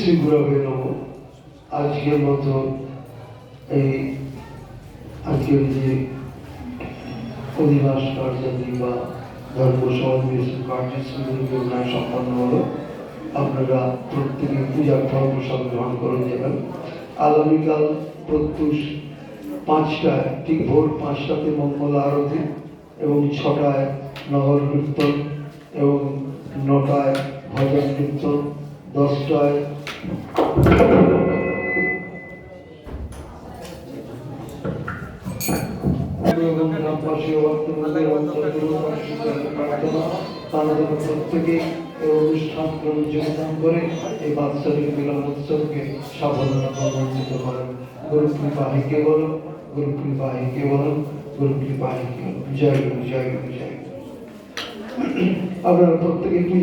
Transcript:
শ্রী গুরবে নমঃ। আজকের মতো এই আজকের যে অধিবাস কার্যাদি বা ধর্ম সমাবেশ কার্যসূচিগুলো সম্পন্ন হলো, আপনারা প্রত্যেকে পূজার ধর্ম সব গ্রহণ করে যাবেন। আগামীকাল প্রত্যুষ 5টায়, ঠিক ভোর 5টাতে মঙ্গল আরতি এবং 6টায় নগর কীর্তন এবং 9টায় ভজন কীর্তন, 10টায় প্রত্যেকে এই অনুষ্ঠান যোগদান করে এই বাৎসরিক মিলন উৎসবকে সাফল্যমণ্ডিত করেন। গুরু কৃপা হে কেবল, গুরু কৃপা হে কেবল, গুরু কৃপা হে কেবল। জয় গুরু, জয় গুরু, জয় গুরু। আপনারা প্রত্যেকে কি